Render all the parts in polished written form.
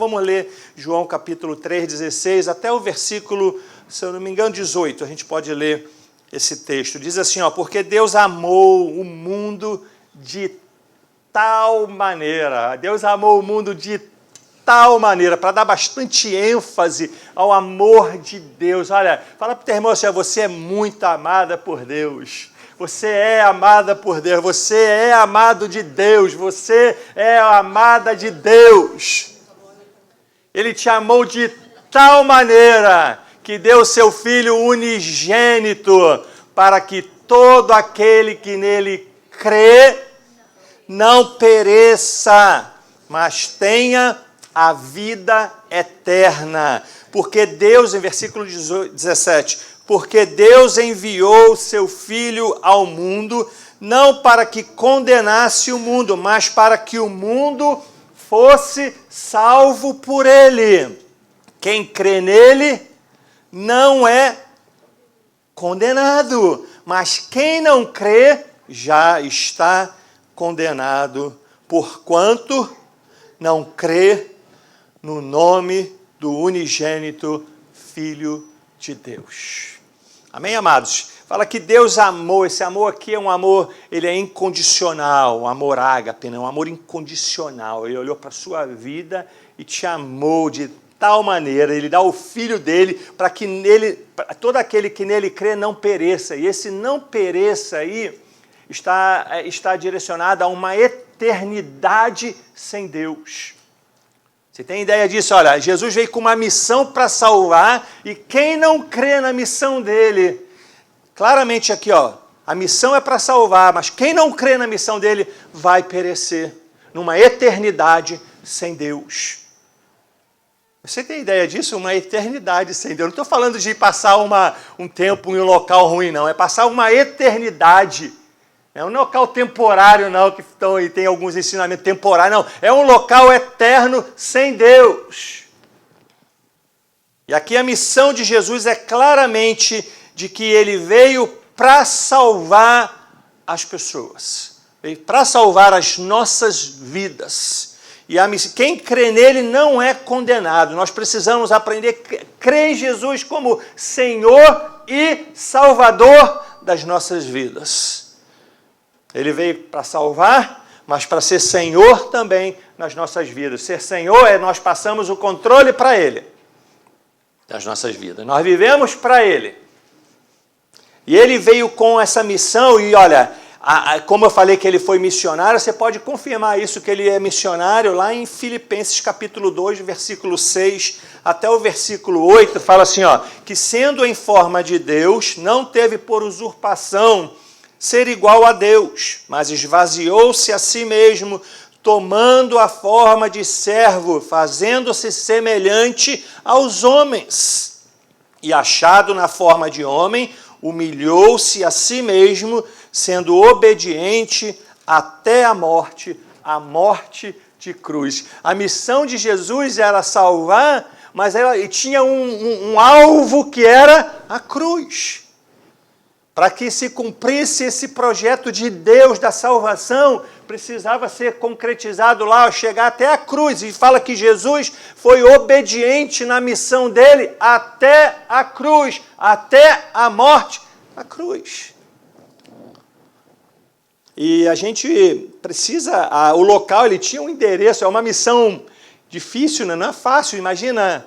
vamos ler João capítulo 3, 16, até o versículo, se eu não me engano, 18. A gente pode ler esse texto. Diz assim, ó, porque Deus amou o mundo de tal maneira. Deus amou o mundo de tal maneira, para dar bastante ênfase ao amor de Deus. Olha, fala para o teu irmão assim, você é muito amada por Deus. Você é amada por Deus, você é amado de Deus, você é amada de Deus. Ele te amou de tal maneira que deu seu Filho unigênito para que todo aquele que nele crê não pereça, mas tenha a vida eterna. Porque Deus, em versículo 17, porque Deus enviou seu Filho ao mundo, não para que condenasse o mundo, mas para que o mundo fosse salvo por ele. Quem crê nele não é condenado, mas quem não crê já está condenado, porquanto não crê no nome do unigênito Filho de Deus. Amém, amados? Fala que Deus amou, esse amor aqui é um amor, ele é incondicional, um amor ágape, um amor incondicional. Ele olhou para a sua vida e te amou de tal maneira, ele dá o Filho dele para que nele, todo aquele que nele crê não pereça. E esse não pereça aí está direcionado a uma eternidade sem Deus. Você tem ideia disso? Olha, Jesus veio com uma missão para salvar, e quem não crê na missão dele, claramente aqui, ó, a missão é para salvar, mas quem não crê na missão dele vai perecer numa eternidade sem Deus. Você tem ideia disso? Uma eternidade sem Deus. Não estou falando de passar um tempo em um local ruim, não. É passar uma eternidade. Não é um local temporário, não, que estão aí, tem alguns ensinamentos temporários, não. É um local eterno sem Deus. E aqui a missão de Jesus é claramente de que ele veio para salvar as pessoas. Veio para salvar as nossas vidas. E quem crê nele não é condenado. Nós precisamos aprender a crer em Jesus como Senhor e Salvador das nossas vidas. Ele veio para salvar, mas para ser Senhor também nas nossas vidas. Ser Senhor é nós passamos o controle para Ele, das nossas vidas. Nós vivemos para Ele. E Ele veio com essa missão, e olha, como eu falei que Ele foi missionário, você pode confirmar isso, que Ele é missionário, lá em Filipenses capítulo 2, versículo 6 até o versículo 8, fala assim, ó, que sendo em forma de Deus, não teve por usurpação ser igual a Deus, mas esvaziou-se a si mesmo, tomando a forma de servo, fazendo-se semelhante aos homens. E achado na forma de homem, humilhou-se a si mesmo, sendo obediente até a morte de cruz. A missão de Jesus era salvar, mas ela tinha um alvo que era a cruz. Para que se cumprisse esse projeto de Deus da salvação, precisava ser concretizado lá, chegar até a cruz. E fala que Jesus foi obediente na missão dele até a cruz, até a morte da cruz. E a gente precisa, o local, ele tinha um endereço, é uma missão difícil, né? Não é fácil, imagina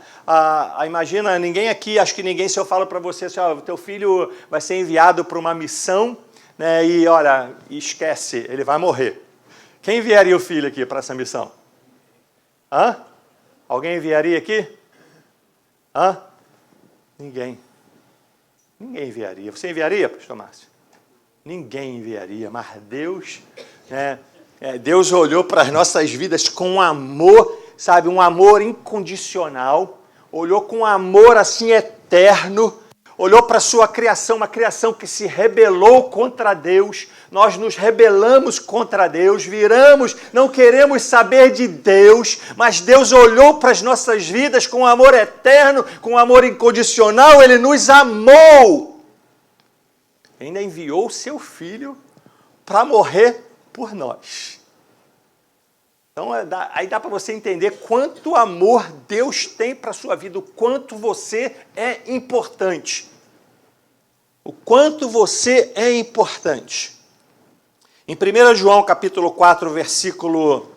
ninguém aqui, acho que ninguém, se eu falo para você, assim, o teu filho vai ser enviado para uma missão, né, e olha, esquece, ele vai morrer. Quem enviaria o filho aqui para essa missão? Hã? Alguém enviaria aqui? Hã? Ninguém. Ninguém enviaria. Você enviaria, pastor Márcio? Ninguém enviaria, mas Deus, né, Deus olhou para as nossas vidas com amor, sabe, um amor incondicional, olhou com amor assim eterno, olhou para a sua criação, uma criação que se rebelou contra Deus, nós nos rebelamos contra Deus, viramos, não queremos saber de Deus, mas Deus olhou para as nossas vidas com amor eterno, com amor incondicional, Ele nos amou. Ainda enviou o seu Filho para morrer por nós. Então, aí dá para você entender quanto amor Deus tem para a sua vida, o quanto você é importante. O quanto você é importante. Em 1 João capítulo 4, versículo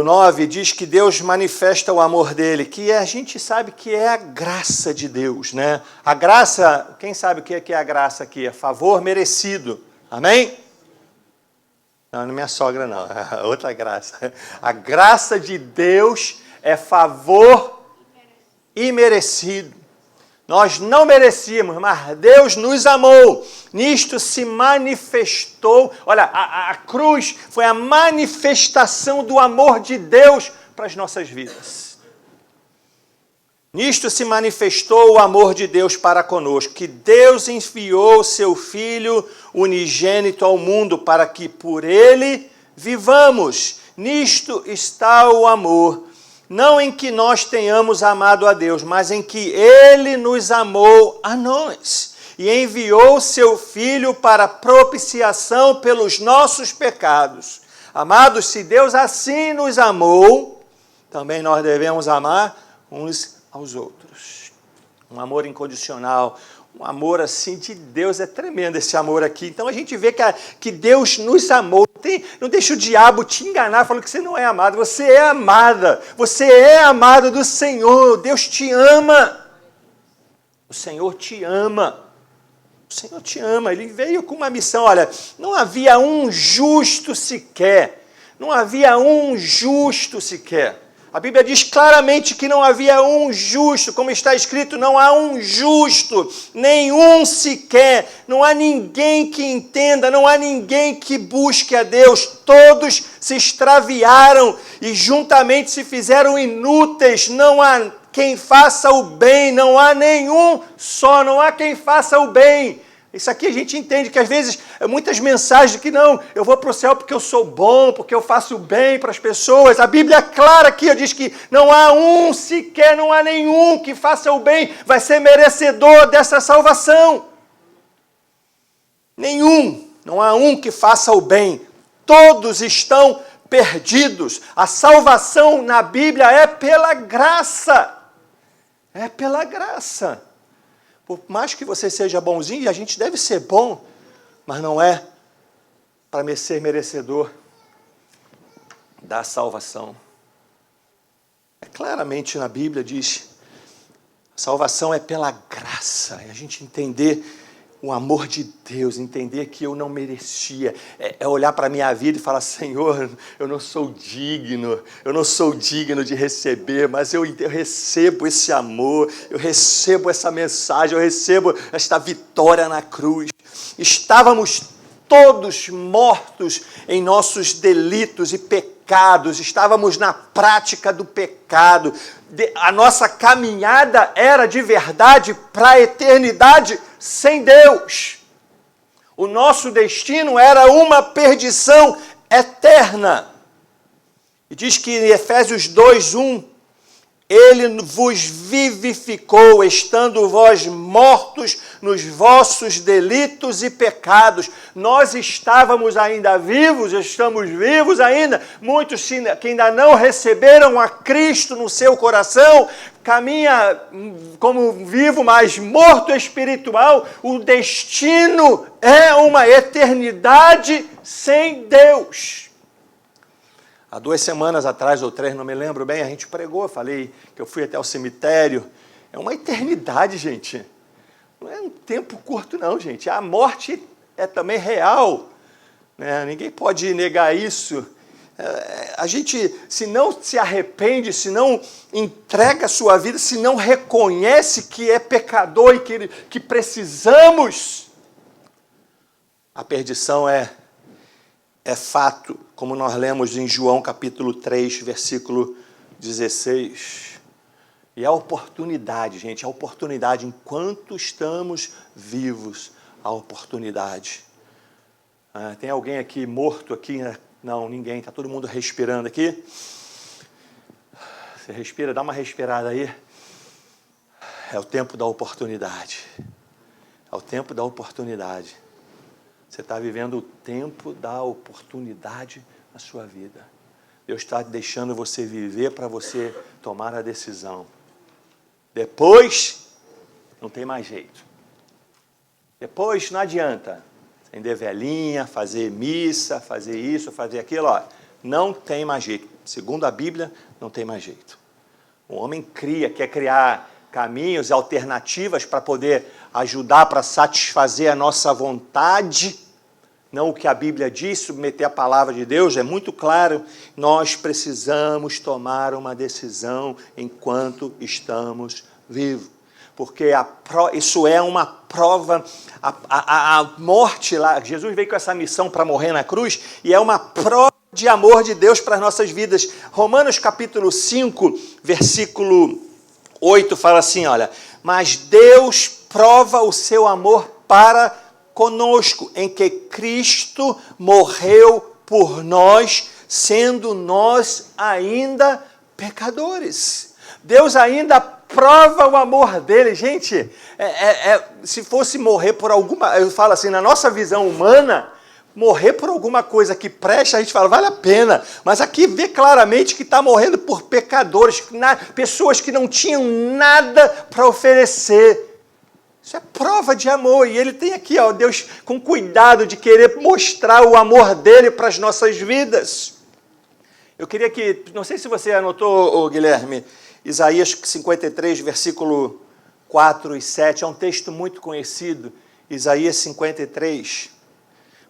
9, diz que Deus manifesta o amor dele, que a gente sabe que é a graça de Deus, né? A graça, quem sabe o que é a graça aqui? É favor merecido. Amém? Não é minha sogra, não. É outra graça. A graça de Deus é favor imerecido. Nós não merecíamos, mas Deus nos amou. Nisto se manifestou. Olha, a cruz foi a manifestação do amor de Deus para as nossas vidas. Nisto se manifestou o amor de Deus para conosco, que Deus enviou seu Filho unigênito ao mundo para que por ele vivamos. Nisto está o amor, não em que nós tenhamos amado a Deus, mas em que ele nos amou a nós e enviou seu Filho para propiciação pelos nossos pecados. Amados, se Deus assim nos amou, também nós devemos amar uns aos outros. Um amor incondicional, um amor assim de Deus, é tremendo esse amor aqui. Então a gente vê que Deus nos amou. Não deixa o diabo te enganar falando que você não é amado. Você é amada, você é amado do Senhor. Deus te ama. O Senhor te ama. O Senhor te ama. Ele veio com uma missão. Olha, não havia um justo sequer. Não havia um justo sequer. A Bíblia diz claramente que não havia um justo, como está escrito, não há um justo, nenhum sequer, não há ninguém que entenda, não há ninguém que busque a Deus, todos se extraviaram e juntamente se fizeram inúteis, não há quem faça o bem, não há nenhum só, não há quem faça o bem. Isso aqui a gente entende que às vezes, muitas mensagens de que não, eu vou para o céu porque eu sou bom, porque eu faço bem para as pessoas. A Bíblia é clara aqui, diz que não há um sequer, não há nenhum que faça o bem, vai ser merecedor dessa salvação. Nenhum, não há um que faça o bem. Todos estão perdidos. A salvação na Bíblia é pela graça. É pela graça. Por mais que você seja bonzinho, e a gente deve ser bom, mas não é para ser merecedor da salvação. Claramente na Bíblia diz, salvação é pela graça, é a gente entender o amor de Deus, entender que eu não merecia, é olhar para a minha vida e falar, Senhor, eu não sou digno de receber, mas eu recebo esse amor, eu recebo essa mensagem, eu recebo esta vitória na cruz. Estávamos todos mortos em nossos delitos e pecados, estávamos na prática do pecado, a nossa caminhada era de verdade para a eternidade sem Deus. O nosso destino era uma perdição eterna. E diz que em Efésios 2:1, ele vos vivificou, estando vós mortos nos vossos delitos e pecados. Nós estávamos ainda vivos, estamos vivos ainda. Muitos que ainda não receberam a Cristo no seu coração, caminha como vivo, mas morto espiritual. O destino é uma eternidade sem Deus. Há 2 semanas atrás, ou 3, não me lembro bem, a gente pregou, falei que eu fui até o cemitério. É uma eternidade, gente. Não é um tempo curto, não, gente. A morte é também real, né? Ninguém pode negar isso. A gente, se não se arrepende, se não entrega a sua vida, se não reconhece que é pecador e que precisamos, a perdição é fato, como nós lemos em João capítulo 3, versículo 16. E a oportunidade, gente, a oportunidade, enquanto estamos vivos, a oportunidade. Tem alguém aqui morto aqui? Não, ninguém, está todo mundo respirando aqui. Você respira, dá uma respirada aí. É o tempo da oportunidade. É o tempo da oportunidade. Você está vivendo o tempo da oportunidade na sua vida. Deus está deixando você viver para você tomar a decisão. Depois, não tem mais jeito. Depois, não adianta acender velhinha, fazer missa, fazer isso, fazer aquilo. Ó, não tem mais jeito. Segundo a Bíblia, não tem mais jeito. O homem quer criar caminhos, alternativas para poder ajudar, para satisfazer a nossa vontade, não o que a Bíblia diz, submeter a palavra de Deus, é muito claro, nós precisamos tomar uma decisão enquanto estamos vivos, porque isso é uma prova, a morte lá, Jesus veio com essa missão para morrer na cruz, e é uma prova de amor de Deus para as nossas vidas. Romanos capítulo 5, versículo 8, fala assim, olha, mas Deus prova o seu amor para conosco, em que Cristo morreu por nós, sendo nós ainda pecadores. Deus ainda prova o amor dele. Gente, se fosse morrer por alguma... Eu falo assim, na nossa visão humana, morrer por alguma coisa que presta, a gente fala, vale a pena. Mas aqui vê claramente que está morrendo por pecadores, pessoas que não tinham nada para oferecer. Isso é prova de amor, e ele tem aqui, ó, Deus com cuidado de querer mostrar o amor dele para as nossas vidas. Eu queria que, não sei se você anotou, Guilherme, Isaías 53, versículo 4 e 7, é um texto muito conhecido, Isaías 53.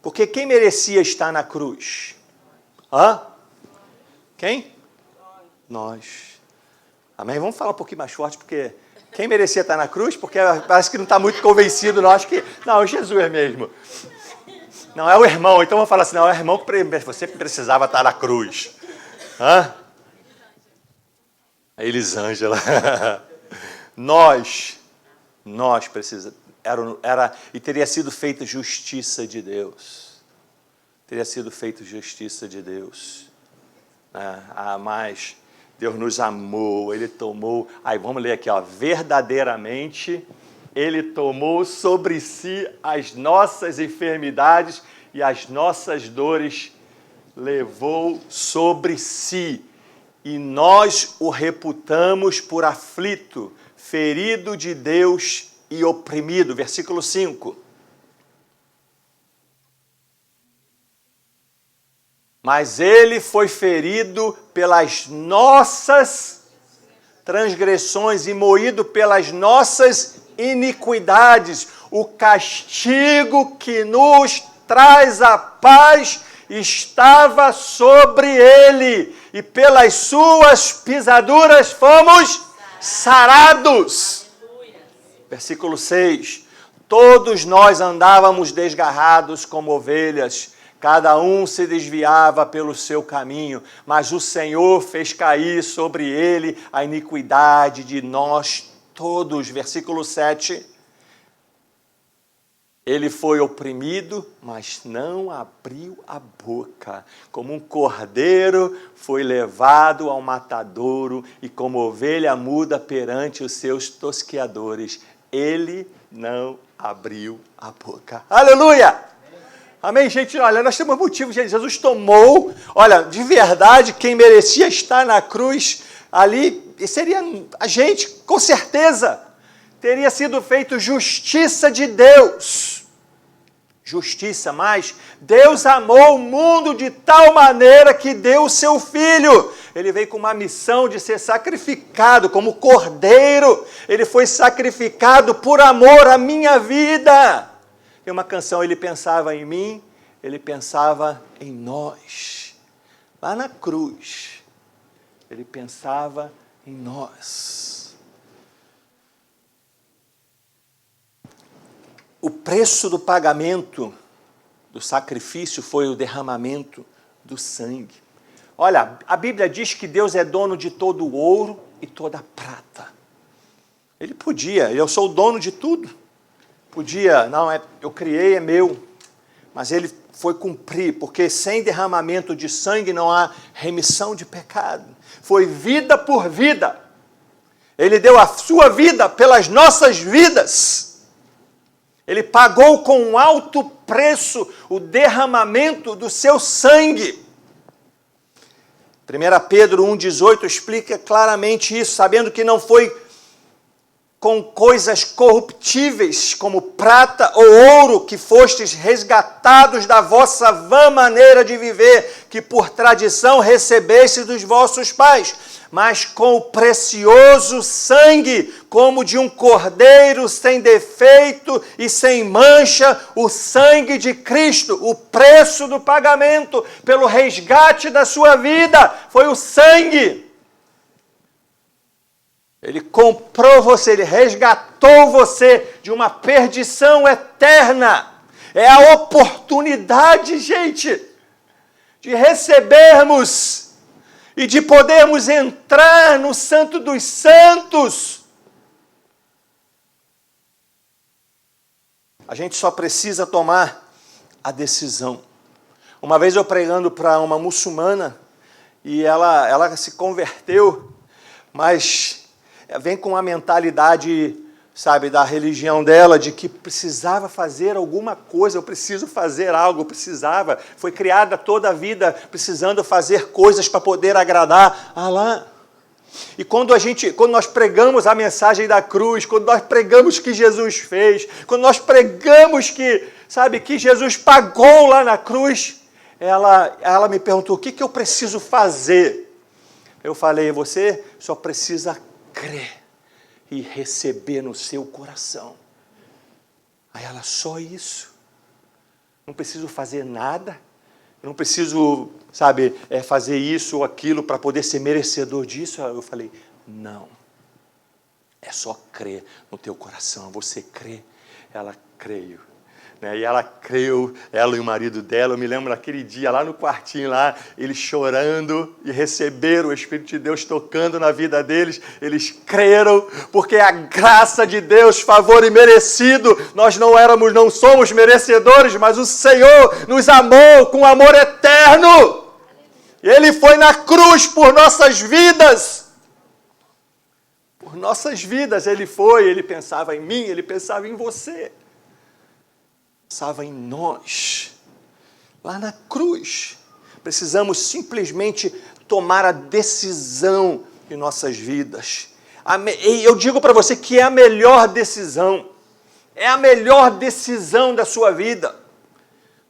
Porque quem merecia estar na cruz? Hã? Quem? Nós. Amém? Vamos falar um pouquinho mais forte, porque... Quem merecia estar na cruz? Porque parece que não está muito convencido, não. Acho que... Não, Jesus mesmo. Não, é o irmão. Então vamos falar assim, não, é o irmão que você precisava estar na cruz. Hã? A Elisângela. Nós precisamos... E teria sido feita justiça de Deus. Teria sido feita justiça de Deus. Mas... Deus nos amou, Ele tomou... Aí, vamos ler aqui, ó. Verdadeiramente, Ele tomou sobre si as nossas enfermidades e as nossas dores levou sobre si. E nós o reputamos por aflito, ferido de Deus e oprimido. Versículo 5. Mas ele foi ferido pelas nossas transgressões e moído pelas nossas iniquidades. O castigo que nos traz a paz estava sobre ele, e pelas suas pisaduras fomos sarados. Versículo 6. Todos nós andávamos desgarrados como ovelhas, cada um se desviava pelo seu caminho, mas o Senhor fez cair sobre ele a iniquidade de nós todos. Versículo 7. Ele foi oprimido, mas não abriu a boca. Como um cordeiro foi levado ao matadouro, e como ovelha muda perante os seus tosqueadores, ele não abriu a boca. Aleluia! Amém, gente? Olha, nós temos motivo, gente. Jesus tomou, olha, de verdade, quem merecia estar na cruz ali, seria a gente, com certeza. Teria sido feito justiça de Deus. Justiça, mas Deus amou o mundo de tal maneira que deu o seu Filho. Ele veio com uma missão de ser sacrificado como cordeiro. Ele foi sacrificado por amor à minha vida. Tem uma canção, ele pensava em mim, ele pensava em nós. Lá na cruz, ele pensava em nós. O preço do pagamento do sacrifício foi o derramamento do sangue. Olha, a Bíblia diz que Deus é dono de todo o ouro e toda a prata. Ele podia, eu sou o dono de tudo. Podia, não, eu criei, é meu, mas ele foi cumprir, porque sem derramamento de sangue não há remissão de pecado. Foi vida por vida. Ele deu a sua vida pelas nossas vidas. Ele pagou com um alto preço o derramamento do seu sangue. 1 Pedro 1,18 explica claramente isso, sabendo que não foi com coisas corruptíveis, como prata ou ouro, que fostes resgatados da vossa vã maneira de viver, que por tradição recebeste dos vossos pais, mas com o precioso sangue, como de um cordeiro sem defeito e sem mancha, o sangue de Cristo, o preço do pagamento pelo resgate da sua vida, foi o sangue. Ele comprou você, ele resgatou você de uma perdição eterna. É a oportunidade, gente, de recebermos e de podermos entrar no Santo dos Santos. A gente só precisa tomar a decisão. Uma vez eu pregando para uma muçulmana, e ela se converteu, mas vem com a mentalidade, sabe, da religião dela, de que precisava fazer alguma coisa, eu preciso fazer algo, eu precisava. Foi criada toda a vida precisando fazer coisas para poder agradar a Allah. E quando nós pregamos a mensagem da cruz, quando nós pregamos que Jesus fez, quando nós pregamos que, sabe, que Jesus pagou lá na cruz, ela me perguntou, o que eu preciso fazer? Eu falei, você só precisa crer e receber no seu coração. Aí ela, só isso? Não preciso fazer nada? Não preciso, sabe, fazer isso ou aquilo para poder ser merecedor disso? Eu falei, não. É só crer no teu coração. Você crê? Ela, creio. E ela creu, ela e o marido dela. Eu me lembro daquele dia lá no quartinho, lá, eles chorando e receberam o Espírito de Deus tocando na vida deles. Eles creram, porque a graça de Deus, favor imerecido, nós não somos merecedores, mas o Senhor nos amou com amor eterno. E Ele foi na cruz por nossas vidas. Por nossas vidas Ele foi, Ele pensava em mim, Ele pensava em você. Pensava em nós, lá na cruz. Precisamos simplesmente tomar a decisão em nossas vidas. E eu digo para você que é a melhor decisão. É a melhor decisão da sua vida.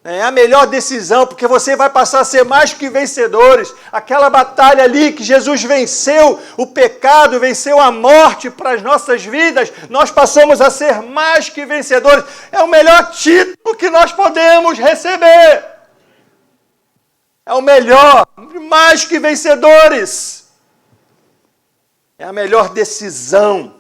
É a melhor decisão, porque você vai passar a ser mais que vencedores. Aquela batalha ali que Jesus venceu o pecado, venceu a morte para as nossas vidas, nós passamos a ser mais que vencedores. É o melhor título que nós podemos receber. É o melhor, mais que vencedores. É a melhor decisão.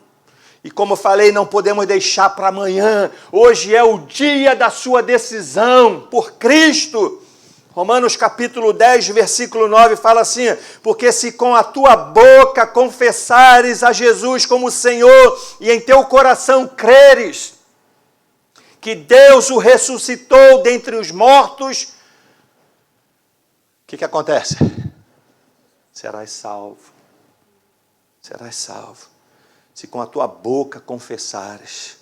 E como eu falei, não podemos deixar para amanhã. Hoje é o dia da sua decisão por Cristo. Romanos capítulo 10, versículo 9 fala assim, porque se com a tua boca confessares a Jesus como Senhor e em teu coração creres que Deus o ressuscitou dentre os mortos, o que acontece? Serás salvo. Serás salvo. Se com a tua boca confessares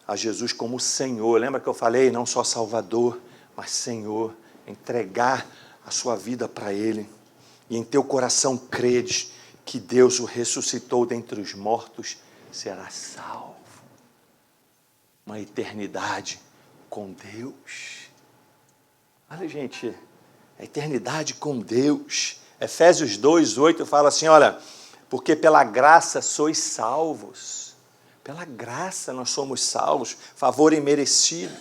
a Jesus como Senhor, lembra que eu falei, não só Salvador, mas Senhor, entregar a sua vida para Ele, e em teu coração credes que Deus o ressuscitou dentre os mortos, será salvo. Uma eternidade com Deus. Olha, gente, a eternidade com Deus. Efésios 2, 8 fala assim, olha, porque pela graça sois salvos. Pela graça nós somos salvos, favor imerecido.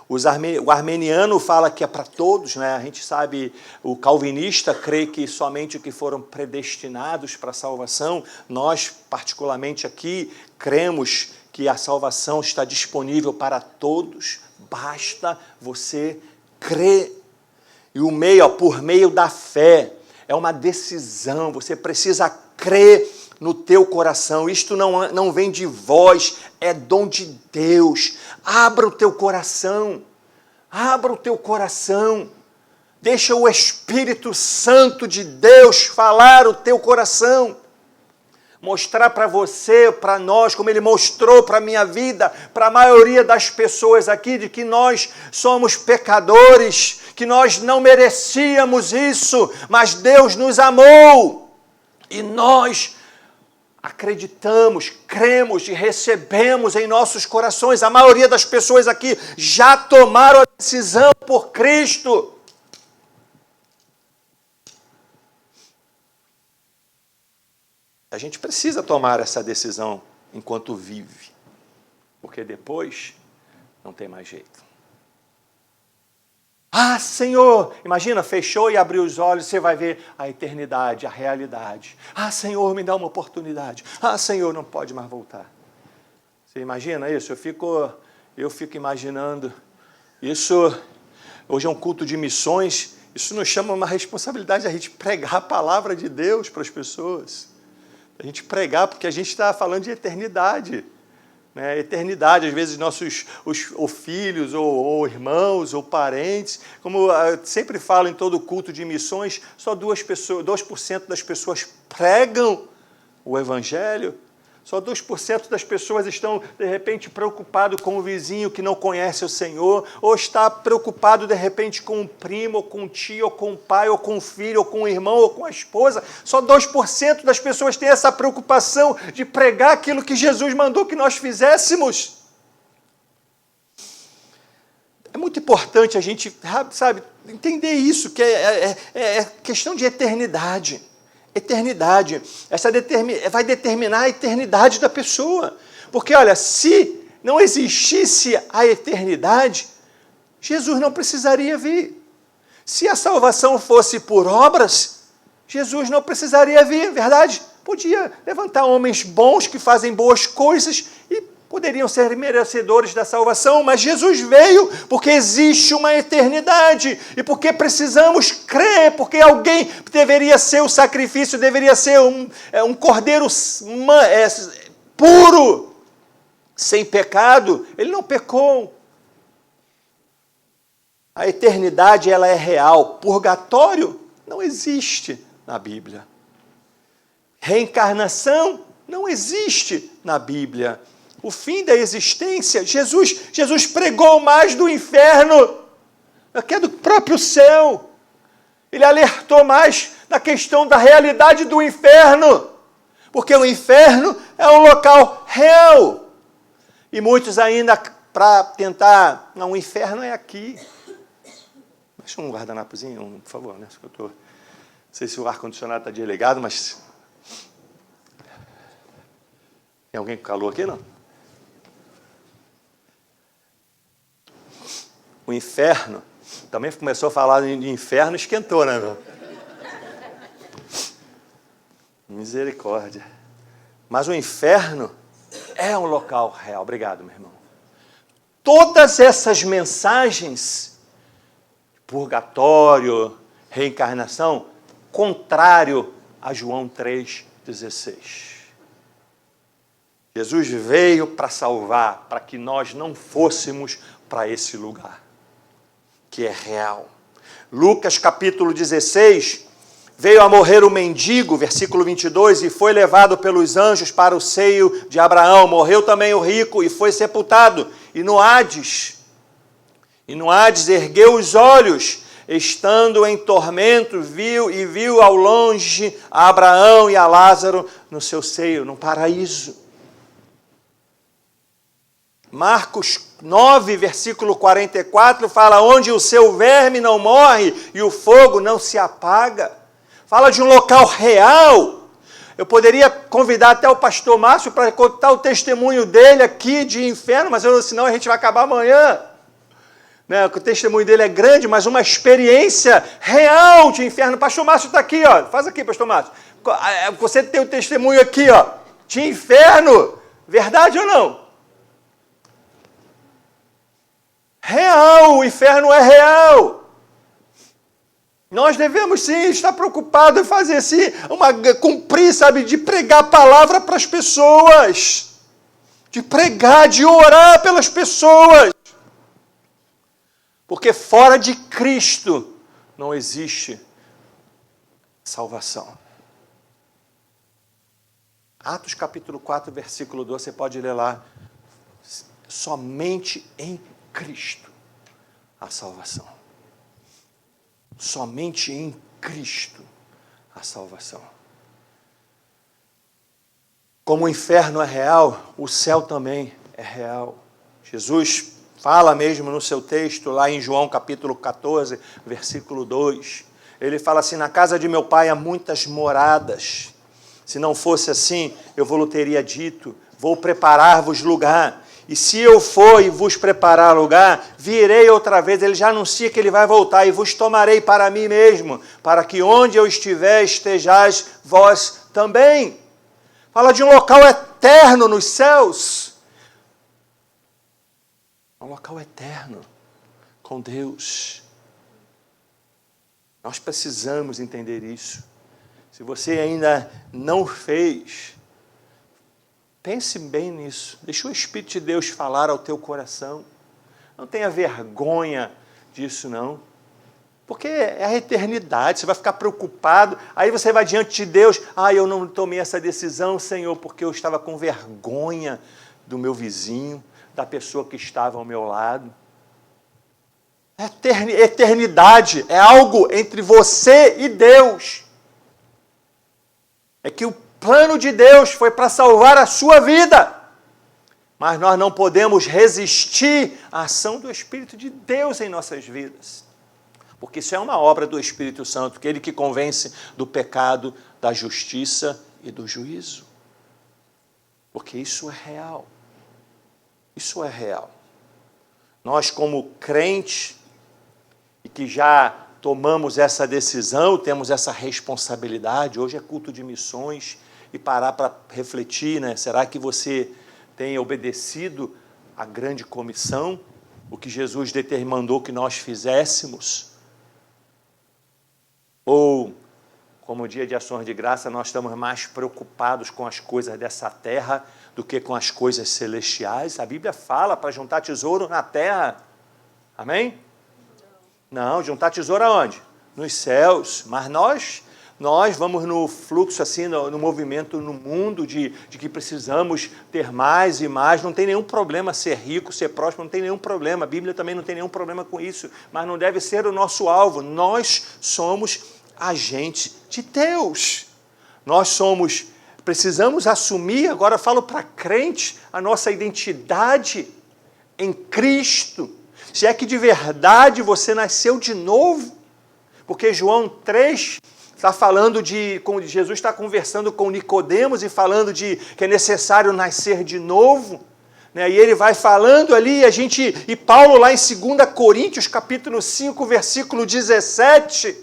O armeniano fala que é para todos, né? A gente sabe, o calvinista crê que somente os que foram predestinados para a salvação. Nós, particularmente aqui, cremos que a salvação está disponível para todos. Basta você crer. E o meio, por meio da fé, é uma decisão. Você precisa crer no teu coração. Isto não vem de vós, é dom de Deus. Abra o teu coração. Abra o teu coração. Deixa o Espírito Santo de Deus falar o teu coração. mostrar para você, para nós, como Ele mostrou para a minha vida, para a maioria das pessoas aqui, de que nós somos pecadores, que nós não merecíamos isso, mas Deus nos amou. E nós acreditamos, cremos e recebemos em nossos corações. A maioria das pessoas aqui já tomaram a decisão por Cristo. A gente precisa tomar essa decisão enquanto vive, porque depois não tem mais jeito. Ah, Senhor, imagina, fechou e abriu os olhos, você vai ver a eternidade, a realidade. Ah, Senhor, me dá uma oportunidade. Ah, Senhor, não pode mais voltar. Você imagina isso? Eu fico imaginando isso. Hoje é um culto de missões, isso nos chama uma responsabilidade, a gente pregar a palavra de Deus para as pessoas. A gente pregar, porque a gente está falando de eternidade. Né? Eternidade, às vezes, nossos ou filhos, ou irmãos, ou parentes. Como eu sempre falo em todo culto de missões, só 2% das pessoas pregam o Evangelho. Só 2% das pessoas estão, de repente, preocupados com o vizinho que não conhece o Senhor, ou está preocupado, de repente, com um primo, ou com um tio, ou com um pai, ou com um filho, ou com um irmão, ou com a esposa. Só 2% das pessoas têm essa preocupação de pregar aquilo que Jesus mandou que nós fizéssemos. É muito importante a gente, sabe, entender isso, que é questão de eternidade. Eternidade. Vai determinar a eternidade da pessoa. Porque, olha, se não existisse a eternidade, Jesus não precisaria vir. Se a salvação fosse por obras, Jesus não precisaria vir, verdade? Podia levantar homens bons que fazem boas coisas e poderiam ser merecedores da salvação, mas Jesus veio porque existe uma eternidade e porque precisamos crer, porque alguém deveria ser o sacrifício, deveria ser um cordeiro puro, sem pecado. Ele não pecou. A eternidade, ela é real. Purgatório não existe na Bíblia. Reencarnação não existe na Bíblia. O fim da existência, Jesus pregou mais do inferno, que é do próprio céu. Ele alertou mais na questão da realidade do inferno, porque o inferno é um local real. E muitos ainda, para tentar, não, o inferno é aqui. Deixa um guardanapozinho, por favor, né? Não sei se o ar-condicionado está desligado, mas... Tem alguém com calor aqui, não? O inferno, também começou a falar de inferno, esquentou, né, meu? Misericórdia. Mas o inferno é um local real. Obrigado, meu irmão. Todas essas mensagens, purgatório, reencarnação, contrário a João 3,16. Jesus veio para salvar, para que nós não fôssemos para esse lugar, que é real. Lucas capítulo 16, veio a morrer o mendigo, versículo 22, e foi levado pelos anjos para o seio de Abraão. Morreu também o rico e foi sepultado. E no Hades ergueu os olhos, estando em tormento, viu ao longe a Abraão e a Lázaro no seu seio, no paraíso. Marcos 9, versículo 44, fala onde o seu verme não morre e o fogo não se apaga. Fala de um local real. Eu poderia convidar até o pastor Márcio para contar o testemunho dele aqui de inferno, mas senão a gente vai acabar amanhã. Né? O testemunho dele é grande, mas uma experiência real de inferno. O pastor Márcio está aqui, ó. Faz aqui, pastor Márcio. Você tem o testemunho aqui, ó, de inferno. Verdade ou não? Real, o inferno é real. Nós devemos sim estar preocupados em fazer sim, cumprir, sabe, de pregar a palavra para as pessoas. De pregar, de orar pelas pessoas. Porque fora de Cristo não existe salvação. Atos capítulo 4, versículo 2, você pode ler lá. Somente em Cristo a salvação. Somente em Cristo a salvação. Como o inferno é real, o céu também é real. Jesus fala mesmo no seu texto, lá em João capítulo 14, versículo 2. Ele fala assim, na casa de meu pai há muitas moradas. Se não fosse assim, eu vou teria dito, vou preparar-vos lugar. E se eu for e vos preparar lugar, virei outra vez. Ele já anuncia que ele vai voltar e vos tomarei para mim mesmo, para que onde eu estiver, estejais vós também. Fala de um local eterno nos céus. Um local eterno com Deus. Nós precisamos entender isso. Se você ainda não fez, pense bem nisso. Deixa o Espírito de Deus falar ao teu coração. Não tenha vergonha disso, não. Porque é a eternidade, você vai ficar preocupado. Aí você vai diante de Deus. Eu não tomei essa decisão, Senhor, porque eu estava com vergonha do meu vizinho, da pessoa que estava ao meu lado. Eternidade é algo entre você e Deus. É que o plano de Deus foi para salvar a sua vida. Mas nós não podemos resistir à ação do Espírito de Deus em nossas vidas. Porque isso é uma obra do Espírito Santo, aquele que convence do pecado, da justiça e do juízo. Porque isso é real. Isso é real. Nós, como crentes, e que já tomamos essa decisão, temos essa responsabilidade, hoje é culto de missões, e parar para refletir, né? Será que você tem obedecido à grande comissão, o que Jesus determinou que nós fizéssemos? Ou, como dia de ações de graça, nós estamos mais preocupados com as coisas dessa terra do que com as coisas celestiais? A Bíblia fala para juntar tesouro na terra. Amém? Não, juntar tesouro aonde? Nos céus. Mas nós vamos no fluxo, assim, no movimento no mundo de que precisamos ter mais e mais. Não tem nenhum problema ser rico, ser próspero, não tem nenhum problema. A Bíblia também não tem nenhum problema com isso. Mas não deve ser o nosso alvo. Nós somos agentes de Deus. Precisamos assumir, agora falo para crente, a nossa identidade em Cristo. Se é que de verdade você nasceu de novo, porque João 3 está falando como Jesus está conversando com Nicodemos e falando de que é necessário nascer de novo, né? E ele vai falando ali, e Paulo lá em 2 Coríntios, capítulo 5, versículo 17,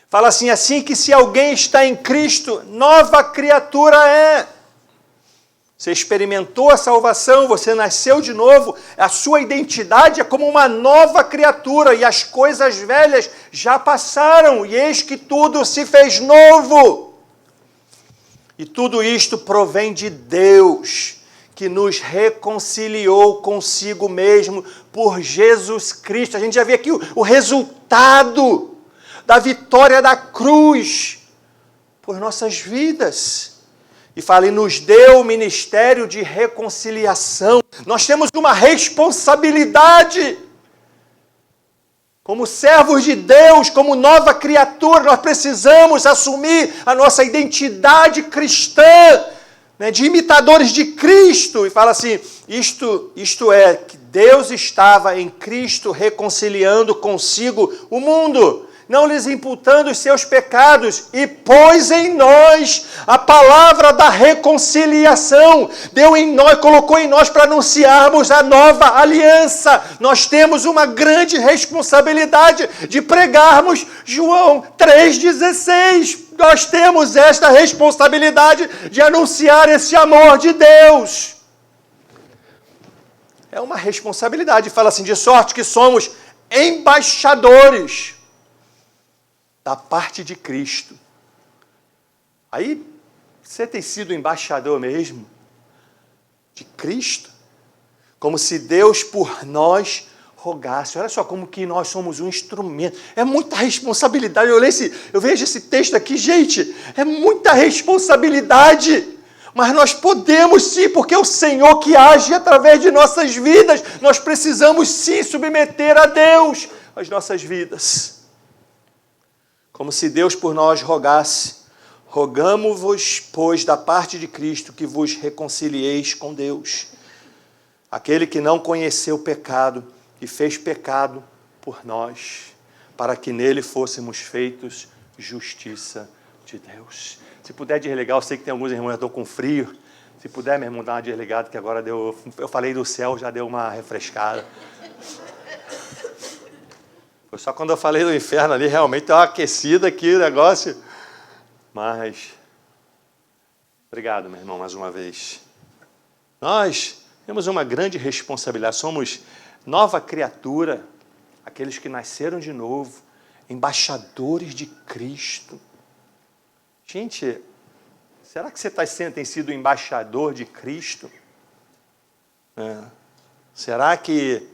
fala assim que se alguém está em Cristo, nova criatura é. Você experimentou a salvação, você nasceu de novo, a sua identidade é como uma nova criatura, e as coisas velhas já passaram, e eis que tudo se fez novo. E tudo isto provém de Deus, que nos reconciliou consigo mesmo por Jesus Cristo. A gente já vê aqui o resultado da vitória da cruz por nossas vidas. E fala, e nos deu o ministério de reconciliação. Nós temos uma responsabilidade. Como servos de Deus, como nova criatura, nós precisamos assumir a nossa identidade cristã, né, de imitadores de Cristo. E fala assim, isto é, que Deus estava em Cristo reconciliando consigo o mundo, não lhes imputando os seus pecados, e pôs em nós a palavra da reconciliação. Colocou em nós para anunciarmos a nova aliança. Nós temos uma grande responsabilidade de pregarmos João 3,16. Nós temos esta responsabilidade de anunciar esse amor de Deus. É uma responsabilidade. Fala assim, de sorte que somos embaixadores da parte de Cristo. Aí, você tem sido embaixador mesmo de Cristo? Como se Deus por nós rogasse. Olha só como que nós somos um instrumento. É muita responsabilidade. Eu vejo esse texto aqui, gente, é muita responsabilidade. Mas nós podemos sim, porque é o Senhor que age através de nossas vidas. Nós precisamos sim submeter a Deus as nossas vidas. Como se Deus por nós rogasse: rogamo-vos, pois, da parte de Cristo, que vos reconcilieis com Deus. Aquele que não conheceu o pecado e fez pecado por nós, para que nele fôssemos feitos justiça de Deus. Se puder desligar, eu sei que tem alguns irmãos que estão com frio. Se puder, meu irmão, dar uma desligada, que agora deu. Eu falei do céu, já deu uma refrescada. Foi só quando eu falei do inferno ali, realmente deu uma aquecida aqui o negócio. Mas, obrigado, meu irmão, mais uma vez. Nós temos uma grande responsabilidade, somos nova criatura, aqueles que nasceram de novo, embaixadores de Cristo. Gente, será que você tem sido embaixador de Cristo? Será que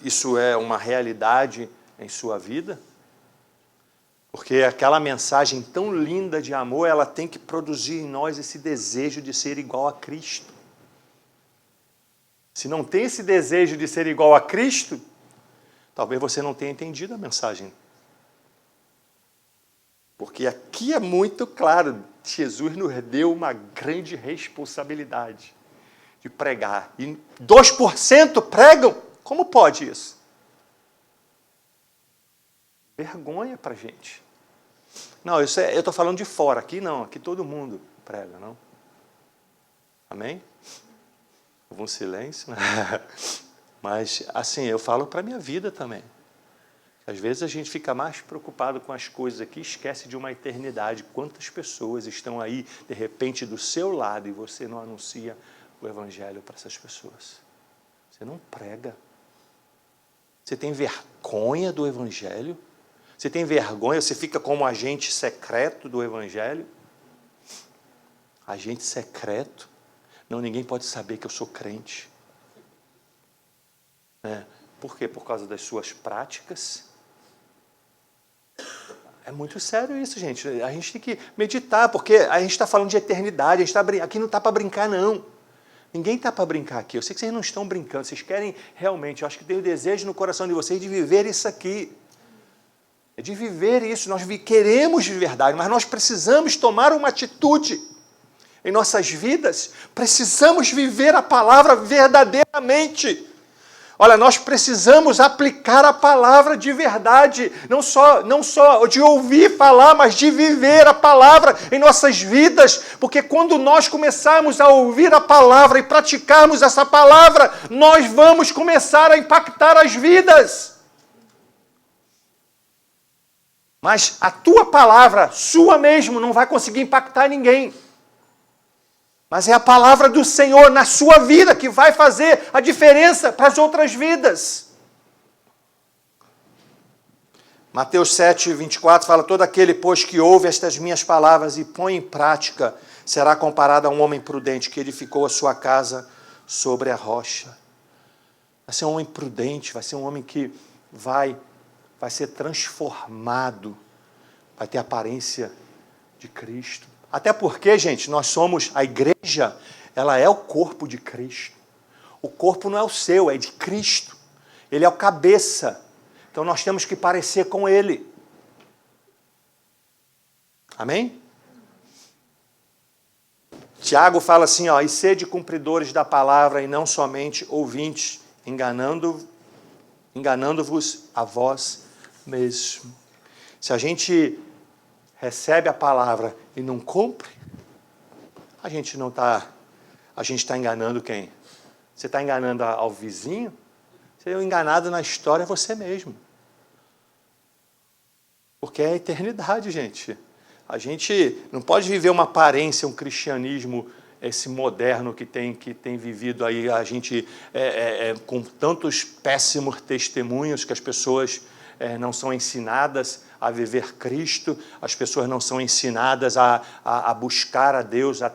isso é uma realidade em sua vida? Porque aquela mensagem tão linda de amor, ela tem que produzir em nós esse desejo de ser igual a Cristo. Se não tem esse desejo de ser igual a Cristo, talvez você não tenha entendido a mensagem. Porque aqui é muito claro, Jesus nos deu uma grande responsabilidade de pregar. E 2% pregam? Como pode isso? Vergonha para a gente. Não, eu estou falando de fora, aqui não, aqui todo mundo prega, não? Amém? Houve um silêncio. Mas, assim, eu falo para a minha vida também. Às vezes a gente fica mais preocupado com as coisas aqui, esquece de uma eternidade. Quantas pessoas estão aí, de repente, do seu lado e você não anuncia o Evangelho para essas pessoas? Você não prega. Você tem vergonha do Evangelho? Você tem vergonha? Você fica como agente secreto do Evangelho? Agente secreto? Não, ninguém pode saber que eu sou crente. Por quê? Por causa das suas práticas? É muito sério isso, gente. A gente tem que meditar, porque a gente está falando de eternidade. Aqui não está para brincar, não. Ninguém está para brincar aqui. Eu sei que vocês não estão brincando. Vocês querem realmente, eu acho que tem o desejo no coração de vocês de viver isso aqui. É de viver isso. Nós queremos de verdade, mas nós precisamos tomar uma atitude em nossas vidas. Precisamos viver a palavra verdadeiramente. Olha, nós precisamos aplicar a palavra de verdade, não só de ouvir falar, mas de viver a palavra em nossas vidas, porque quando nós começarmos a ouvir a palavra e praticarmos essa palavra, nós vamos começar a impactar as vidas. Mas a tua palavra, sua mesmo, não vai conseguir impactar ninguém. Mas é a palavra do Senhor na sua vida que vai fazer a diferença para as outras vidas. Mateus 7, 24 fala: todo aquele, pois, que ouve estas minhas palavras e põe em prática, será comparado a um homem prudente que edificou a sua casa sobre a rocha. Vai ser um homem prudente, vai ser um homem que vai ser transformado, vai ter a aparência de Cristo. Até porque, gente, nós somos, a igreja, ela é o corpo de Cristo. O corpo não é o seu, é de Cristo. Ele é o cabeça. Então nós temos que parecer com Ele. Amém? Tiago fala assim, e sede cumpridores da palavra e não somente ouvintes, enganando-vos a vós mesmo. Se a gente recebe a palavra e não cumpre, a gente está enganando quem? Você está enganando ao vizinho? Você é enganado na história, é você mesmo. Porque é a eternidade, gente. A gente não pode viver uma aparência, um cristianismo, esse moderno que tem vivido aí, a gente com tantos péssimos testemunhos que as pessoas não são ensinadas a viver Cristo, as pessoas não são ensinadas a buscar a Deus, a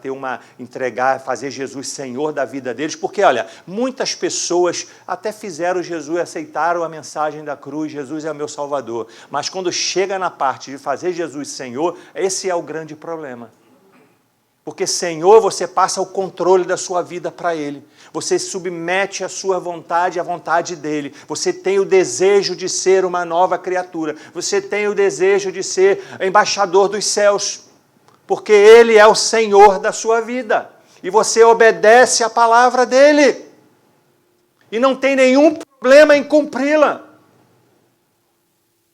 fazer Jesus Senhor da vida deles, porque, olha, muitas pessoas até fizeram Jesus, aceitaram a mensagem da cruz, Jesus é o meu Salvador, mas quando chega na parte de fazer Jesus Senhor, esse é o grande problema. Porque Senhor, você passa o controle da sua vida para Ele. Você submete a sua vontade à vontade dEle. Você tem o desejo de ser uma nova criatura. Você tem o desejo de ser embaixador dos céus. Porque Ele é o Senhor da sua vida. E você obedece à palavra dEle. E não tem nenhum problema em cumpri-la.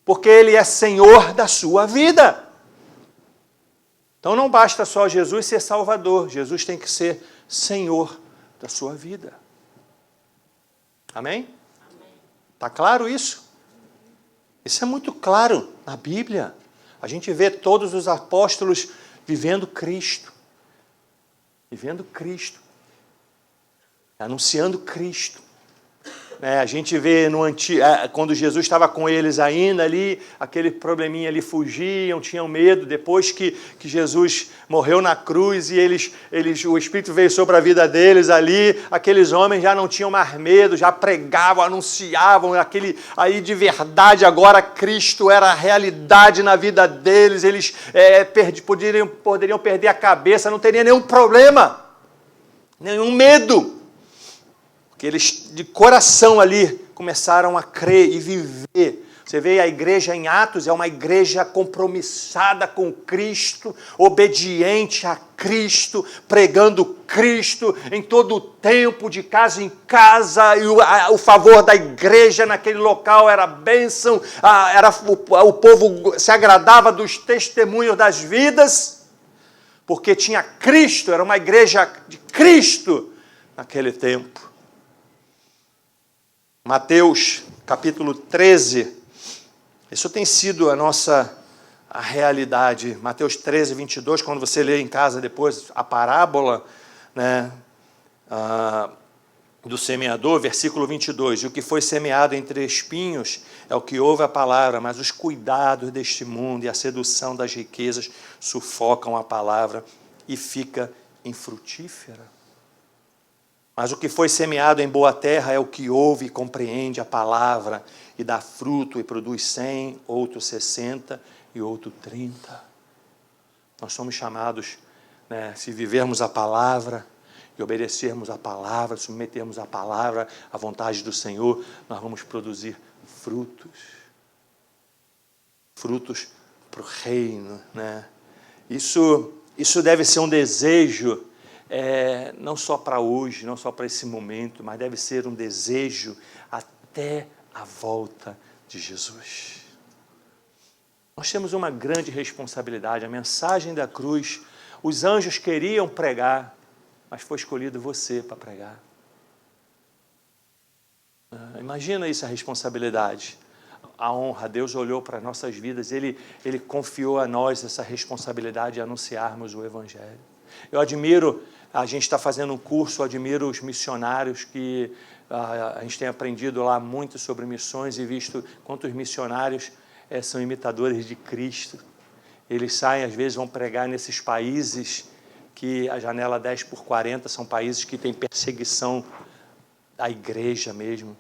Porque Ele é Senhor da sua vida. Então não basta só Jesus ser Salvador. Jesus tem que ser Senhor da sua vida. Amém? Está claro isso? Isso é muito claro na Bíblia. A gente vê todos os apóstolos vivendo Cristo. Vivendo Cristo. Anunciando Cristo. A gente vê quando Jesus estava com eles ainda ali, aquele probleminha ali, fugiam, tinham medo. Depois que Jesus morreu na cruz e o Espírito veio sobre a vida deles ali, aqueles homens já não tinham mais medo, já pregavam, anunciavam, aí de verdade agora Cristo era a realidade na vida deles, eles poderiam perder a cabeça, não teria nenhum problema, nenhum medo. Que eles, de coração ali, começaram a crer e viver. Você vê a igreja em Atos, é uma igreja compromissada com Cristo, obediente a Cristo, pregando Cristo em todo o tempo, de casa em casa, e o favor da igreja naquele local era bênção, o povo se agradava dos testemunhos das vidas, porque tinha Cristo, era uma igreja de Cristo naquele tempo. Mateus, capítulo 13, isso tem sido a realidade. Mateus 13, 22, quando você lê em casa depois a parábola, né, do semeador, versículo 22, e o que foi semeado entre espinhos é o que ouve a palavra, mas os cuidados deste mundo e a sedução das riquezas sufocam a palavra e fica infrutífera. Mas o que foi semeado em boa terra é o que ouve e compreende a palavra e dá fruto e produz 100, outro 60 e outro 30. Nós somos chamados, se vivermos a palavra e obedecermos a palavra, submetermos a palavra à vontade do Senhor, nós vamos produzir frutos. Frutos para o reino. Isso deve ser um desejo, não só para hoje, não só para esse momento, mas deve ser um desejo até a volta de Jesus. Nós temos uma grande responsabilidade, a mensagem da cruz, os anjos queriam pregar, mas foi escolhido você para pregar. Imagina isso, a responsabilidade, a honra. Deus olhou para as nossas vidas, Ele confiou a nós essa responsabilidade de anunciarmos o Evangelho. Eu admiro, a gente está fazendo um curso, eu admiro os missionários que a gente tem aprendido lá muito sobre missões e visto quantos missionários são imitadores de Cristo. Eles saem, às vezes, vão pregar nesses países que a janela 10/40 são países que têm perseguição da igreja mesmo.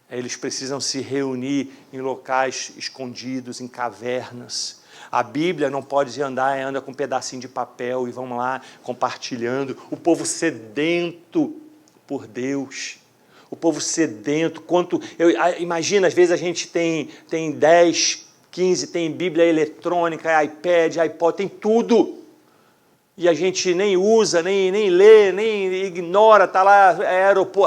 Eles precisam se reunir em locais escondidos, em cavernas. A Bíblia não pode anda com um pedacinho de papel e vamos lá compartilhando. O povo sedento por Deus. O povo sedento. Imagina, às vezes a gente tem 10, 15, tem Bíblia eletrônica, iPad, iPod, tem tudo. E a gente nem usa, nem lê, nem ignora, está lá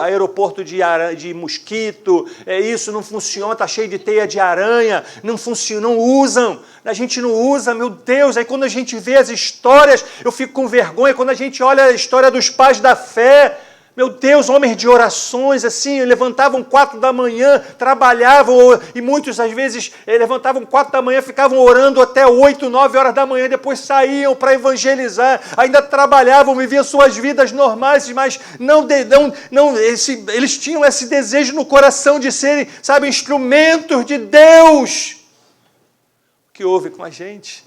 aeroporto de mosquito, isso não funciona, está cheio de teia de aranha, não funciona, não usam, a gente não usa, meu Deus. Aí quando a gente vê as histórias, eu fico com vergonha, quando a gente olha a história dos pais da fé, meu Deus, homens de orações, assim, levantavam 4 da manhã, trabalhavam, e muitos, às vezes, levantavam 4 da manhã, ficavam orando até 8, 9 horas da manhã, depois saíam para evangelizar, ainda trabalhavam, viviam suas vidas normais, mas eles tinham esse desejo no coração de serem, instrumentos de Deus. O que houve com a gente?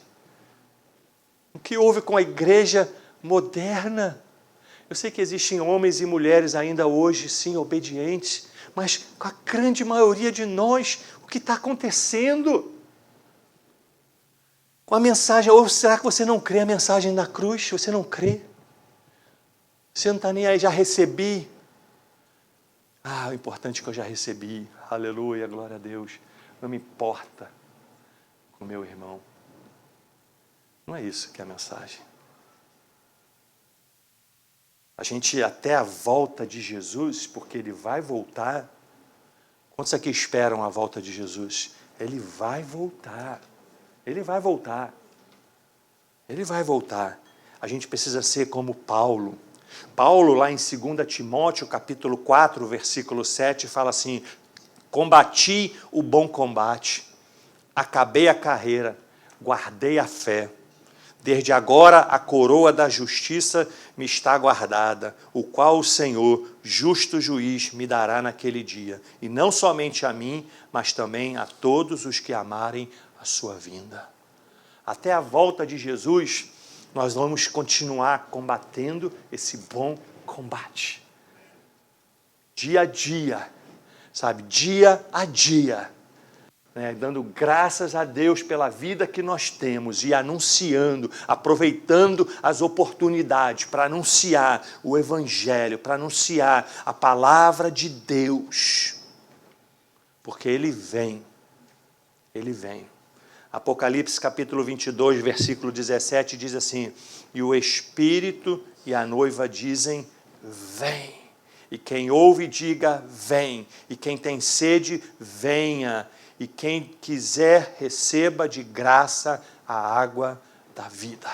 O que houve com a igreja moderna? Eu sei que existem homens e mulheres ainda hoje, sim, obedientes, mas com a grande maioria de nós, o que está acontecendo? Com a mensagem, ou será que você não crê a mensagem da cruz? Você não crê? Você não está nem aí, já recebi. Ah, o importante é que eu já recebi. Aleluia, glória a Deus. Não me importa com o meu irmão. Não é isso que é a mensagem. A gente ir até a volta de Jesus, porque Ele vai voltar. Quantos aqui esperam a volta de Jesus? Ele vai voltar. Ele vai voltar. Ele vai voltar. A gente precisa ser como Paulo. Paulo, lá em 2 Timóteo, capítulo 4, versículo 7, fala assim: combati o bom combate, acabei a carreira, guardei a fé. Desde agora a coroa da justiça me está guardada, o qual o Senhor, justo juiz, me dará naquele dia. E não somente a mim, mas também a todos os que amarem a sua vinda. Até a volta de Jesus, nós vamos continuar combatendo esse bom combate. Dia a dia, sabe? Dia a dia. Dando graças a Deus pela vida que nós temos e anunciando, aproveitando as oportunidades para anunciar o Evangelho, para anunciar a palavra de Deus. Porque Ele vem. Ele vem. Apocalipse capítulo 22, versículo 17, diz assim: e o Espírito e a noiva dizem, vem. E quem ouve, diga, vem. E quem tem sede, venha. E quem quiser, receba de graça a água da vida.